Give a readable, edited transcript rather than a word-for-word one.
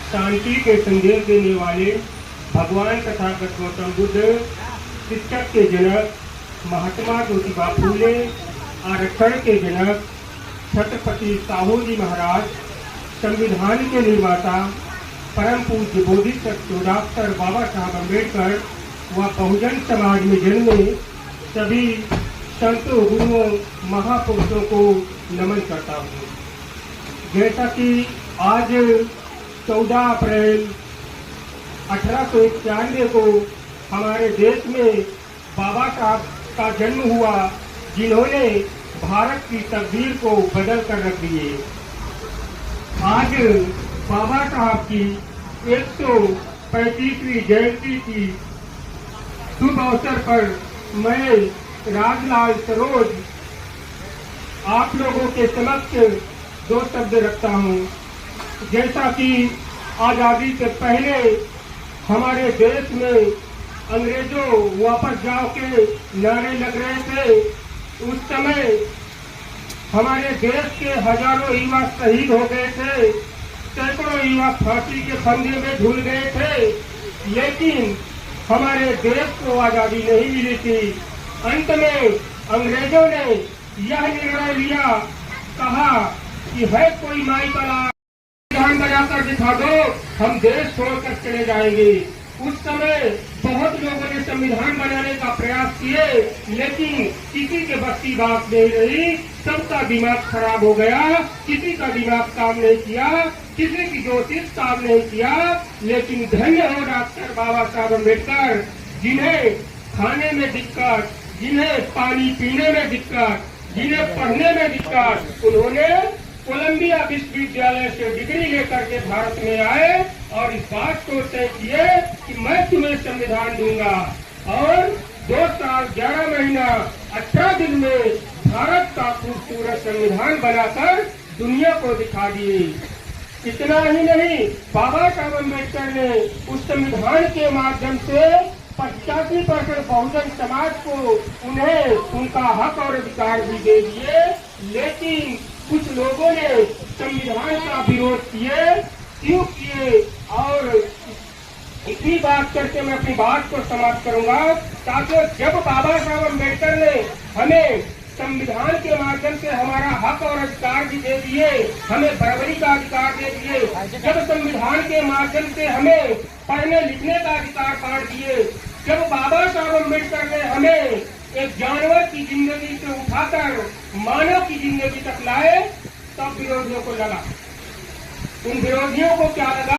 शांति के संदेश देने वाले भगवान तथागत गौतम बुद्ध, शिक्षक के जनक महात्मा ज्योतिबा फूले, आरक्षण के जनक छत्रपति साहू जी महाराज, संविधान के निर्माता परम पूज्य बोधिसत्व डॉक्टर बाबा साहब अम्बेडकर व बहुजन समाज में जन्मे सभी संतों, गुरुओं, महापुरुषों को नमन करता हूँ। जैसा कि आज 14 अप्रैल 1891 को हमारे देश में बाबा साहब का जन्म हुआ, जिन्होंने भारत की तकदीर को बदल कर रख दिए। आज बाबा साहब की 135वीं जयंती की शुभ अवसर पर मैं राजलाल सरोज आप लोगों के समक्ष 2 शब्द रखता हूँ। जैसा कि आज़ादी से पहले हमारे देश में अंग्रेजों वापस जाओ के नारे लग रहे थे, उस समय हमारे देश के हजारों युवा शहीद हो गए थे, सैकड़ों युवा फांसी के फंदे में झूल गए थे, लेकिन हमारे देश को आजादी नहीं मिली थी। अंत में अंग्रेजों ने यह निर्णय लिया, कहा कि है कोई माई का लाल, संविधान बनाकर दिखा दो, हम देश छोड़कर चले जाएंगे। उस समय बहुत लोगों ने संविधान बनाने का प्रयास किए, लेकिन किसी के बस की बात नहीं रही, सबका दिमाग खराब हो गया, किसी का दिमाग काम नहीं किया, किसी की ज्योतिष काम नहीं किया। लेकिन धन्य हो डॉक्टर बाबा साहब अम्बेडकर, जिन्हें खाने में दिक्कत, जिन्हें पानी पीने में दिक्कत, जिन्हें पढ़ने में दिक्कत, उन्होंने कोलंबिया विश्वविद्यालय से डिग्री लेकर के भारत में आए और इस बात को तय किए कि मैं तुम्हें संविधान दूंगा, और 2 साल 11 महीना 18 दिन में भारत का खूबसूरत संविधान बनाकर दुनिया को दिखा दिए। इतना ही नहीं, बाबा साहब अम्बेडकर ने उस संविधान के माध्यम से 85% बहुजन समाज को उन्हें उनका हक और अधिकार भी दे दिए। लेकिन कुछ लोगों ने संविधान का विरोध क्यों किए, और इतनी बात करके मैं अपनी बात को समाप्त करूंगा, ताकि जब बाबा साहब अम्बेडकर ने हमें संविधान के माध्यम से हमारा हक और अधिकार भी दे दिए, हमें बराबरी का अधिकार दे दिए, जब संविधान के माध्यम से हमें पढ़ने लिखने का अधिकार बांट दिए, जब बाबा साहब अम्बेडकर ने हमें एक जानवर की जिंदगी से उठाकर मानव की जिंदगी तक लाए, तब विरोधियों को लगा, उन विरोधियों को क्या लगा